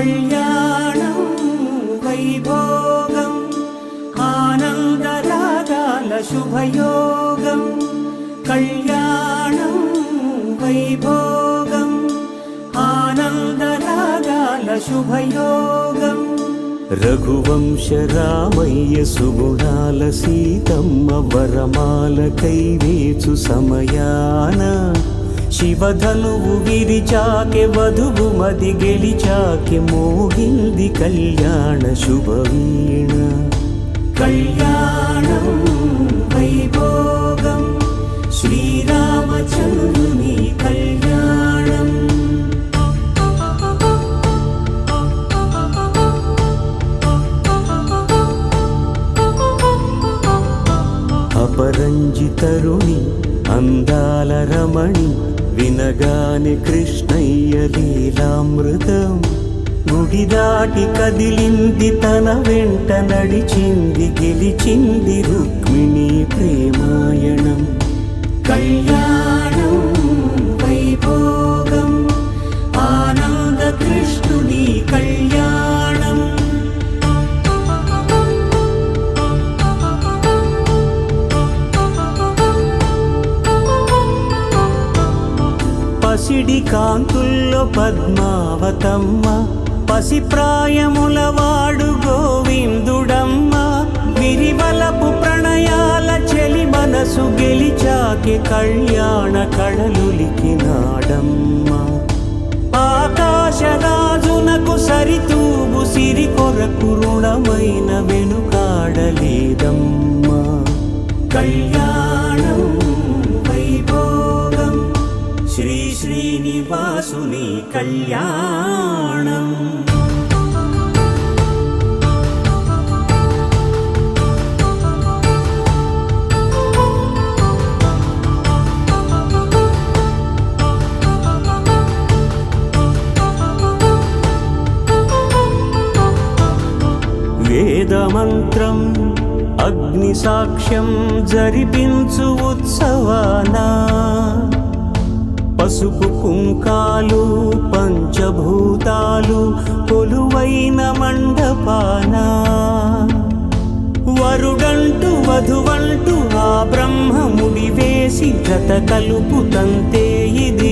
కళ్యాణం వైభోగం ఆనందరాగాల శుభయోగం కళ్యాణం వైభోగం ఆనందరాగాల శుభయోగం రఘువంశ రామయ్య సుగుణాల సీతమ్మ వరమాల కైవేచు సమయాన శివధనువు విరిచాకె వధువు మది గెలిచాకె మోగింది కళ్యాణ శుభవీణ కళ్యాణం వైభోగం శ్రీరామచంద్రుని కళ్యాణం అపరంజి తరుణి అందాల రమణి వినగానే కృష్ణయ్య లీలామృతం గుడి దాటి కదిలింది తన వెంట నడిచింది గెలిచింది రుక్మిణి ప్రేమాయణం కళ్యాణం వైభోగం ఆనంద కృష్ణుని కళ్యాణం పసిడి కాంతుల్లో పద్మావతమ్మ పసిప్రాయముల వాడు గోవిందుడమ్మ విరివలపు ప్రణయాల చెలి మనసు గెలిచాకి కళ్యాణ కళలులికినాడమ్మ ఆకాశరాజునకు సరితూగు సిరి కొరకు రుణమైన వెనుకాడలేదమ్మ కళ్యాణం వైభోగం శ్రీ శ్రీనివాసుని కళ్యాణం వేదమంత్రం అగ్ని సాక్ష్యం జరిపించు ఉత్సవానా పసుపు కుంకాలు పంచభూతాలు కొలువైన మండపాన వరుడంటూ వధువంటూ ఆ బ్రహ్మముడి వేసి జత కలుపుతంతే ఇది